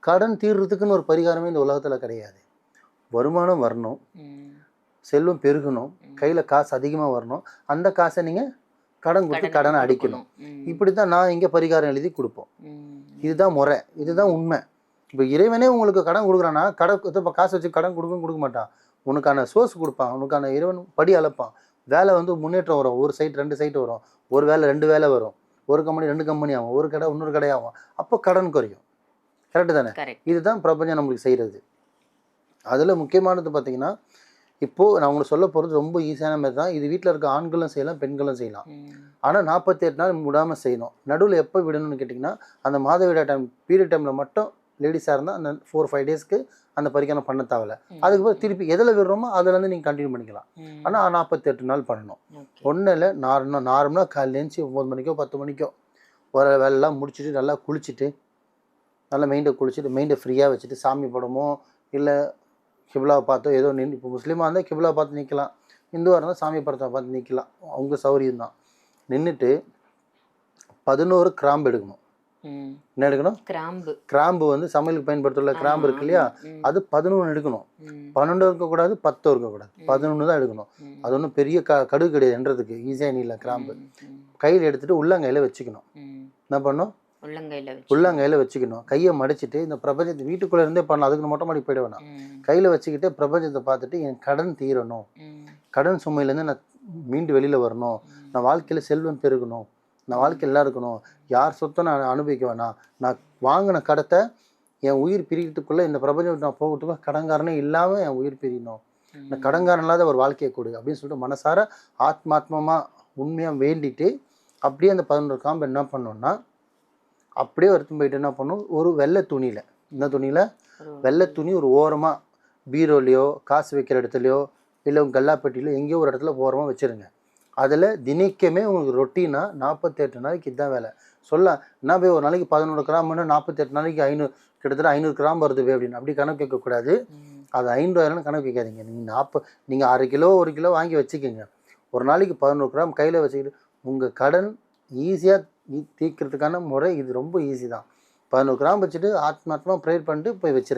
கடன் தீர்றதுக்குன்னு ஒரு பரிகாரமே இந்த உலகத்தில் கிடையாது. வருமானம் வரணும், செல்வம் பெருகணும், கையில் காசு அதிகமாக வரணும், அந்த காசை நீங்கள் கடன் கொடுத்து கடனை அடிக்கணும். இப்படி தான் நான் இங்கே பரிகாரம் எழுதி கொடுப்போம். இதுதான் முறை, இதுதான் உண்மை. இப்போ இறைவனே உங்களுக்கு கடன் கொடுக்குறான்னா இப்போ காசு வச்சு கடன் கொடுக்க மாட்டான். உனக்கான சோர்ஸ் கொடுப்பான், உனக்கான இறைவன் படி அளப்பான். வேலை வந்து முன்னேற்றம் வரும், ஒரு சைட் 2 சைட் வரும், ஒரு வேலை 2 வேலை வரும், ஒரு கம்பெனி 2 கம்பெனி ஆகும், ஒரு கடை இன்னொரு கடை ஆகும். அப்போ கடன் குறையும். கரெக்டு தானே? இதுதான் பிரபஞ்சம் நம்மளுக்கு செய்கிறது. அதில் முக்கியமானது பார்த்தீங்கன்னா, இப்போது நான் உங்களுக்கு சொல்ல போகிறது ரொம்ப ஈஸியான மாதிரி தான். இது வீட்டில் இருக்க ஆண்களும் செய்யலாம், பெண்களும் செய்யலாம். ஆனால் 48 நாள் விடாமல் செய்யணும். நடுவில் எப்போ விடணும்னு கேட்டிங்கன்னா, அந்த மாதவிடா பீரியட் டைமில் மட்டும் லேடிஸாக இருந்தால் அந்த 4-5 டேஸ்க்கு அந்த பரிகாரம் பண்ண தேவையில்ல. அதுக்கப்புறம் திருப்பி எதில் விடுறோமோ அதுலேருந்து நீங்கள் கண்டினியூ பண்ணிக்கலாம். ஆனால் 48 நாள் பண்ணணும். ஒன்றும் இல்லை, நார்மலாக காலையில் எழுந்துச்சி 9 மணிக்கோ 10 மணிக்கோ ஒரு வேலைலாம் முடிச்சுட்டு நல்லா குளிச்சுட்டு, நல்லா மைண்டை குளிச்சுட்டு மைண்டை ஃப்ரீயாக வச்சுட்டு சாமி படமோ இல்லை கிபிலாவை பார்த்தோ ஏதோ நின்று, இப்போ முஸ்லீமாக இருந்தால் கிபிலா பார்த்து நிற்கலாம், இந்துவாக இருந்தால் சாமி படத்தை பார்த்து நிற்கலாம், அவங்க சௌரியம் தான். நின்றுட்டு 11 கிராம்பு எடுக்கணும். என்ன எடுக்கணும்? கிராம்பு வந்து சமையலுக்கு பயன்படுத்துள்ள கிராம்பு இருக்கு இல்லையா, அது 11 எடுக்கணும். 12 இருக்கக்கூடாது, 10 இருக்கக்கூடாது, 11 தான் எடுக்கணும். அது ஒன்றும் பெரிய கடுகு கிடையாது என்றதுக்கு, ஈஸியாக இல்லை. கிராம்பு கையில் எடுத்துகிட்டு உள்ளங்கையில் வச்சுக்கணும். என்ன பண்ணணும்? உள்ளங்கையில் வச்சுக்கணும். கையை மடிச்சுட்டு இந்த பிரபஞ்சத்தை வீட்டுக்குள்ளே இருந்தே பண்ணலாம், அதுக்கு மொட்டை மாடி போயிட வேணாம். கையில் வச்சுக்கிட்டு பிரபஞ்சத்தை பார்த்துட்டு என் கடன் தீரணும், கடன் சுமையிலேருந்து நான் மீண்டு வெளியில் வரணும், நான் வாழ்க்கையில் செல்வம் பெருகணும், நான் வாழ்க்கையில் எல்லாம் இருக்கணும், யார் சொத்தை நான் அனுபவிக்க வேணாம், நான் வாங்கின கடத்தை என் உயிர் பிரிக்கிறதுக்குள்ளே இந்த பிரபஞ்சம் நான் போகிறதுக்குள்ள கடன்காரனே இல்லாமல் என் உயிர் பிரியணும், இந்த கடன்காரன் இல்லாத ஒரு வாழ்க்கையை கொடு அப்படின்னு சொல்லிட்டு மனசார ஆத்மாத்மமாக உண்மையாக வேண்டிட்டு அப்படியே அந்த 11 காம்பு என்ன பண்ணோன்னா அப்படியே எடுத்துன்னு போயிட்டு என்ன பண்ணும், ஒரு வெள்ளை துணியில், இந்த துணியில் வெள்ளை துணி ஒரு ஓரமாக பீரோலையோ காசு வைக்கிற இடத்துலையோ இல்லை உங்கள் கல்லாப்பட்டியிலோ எங்கேயோ ஒரு இடத்துல ஓரமாக வச்சுருங்க. அதில் தினைக்குமே உங்களுக்கு ரொட்டீனாக 48 நாளைக்கு இதுதான் வேலை. என்ன போய் ஒரு நாளைக்கு 11 கிராம்னா 48 நாளைக்கு 500 கிட்டத்தட்ட 500 கிராம் வருது அப்படின்னு அப்படி கணக்கு வைக்கக்கூடாது. அது 500 கணக்கு வைக்காதீங்க. நீங்கள் 1/2 கிலோ 1 கிலோ வாங்கி வச்சுக்கோங்க. ஒரு நாளைக்கு 11 கிராம் கையில் வச்சுக்கிட்டு உங்கள் கடன் ஈஸியாக தீர்க்கிறதுக்கான முறை இது ரொம்ப ஈஸி தான். 11 கிராம் வச்சுட்டு ஆத்மாத்மா ப்ரேயர் பண்ணிட்டு போய் வச்சுருங்க.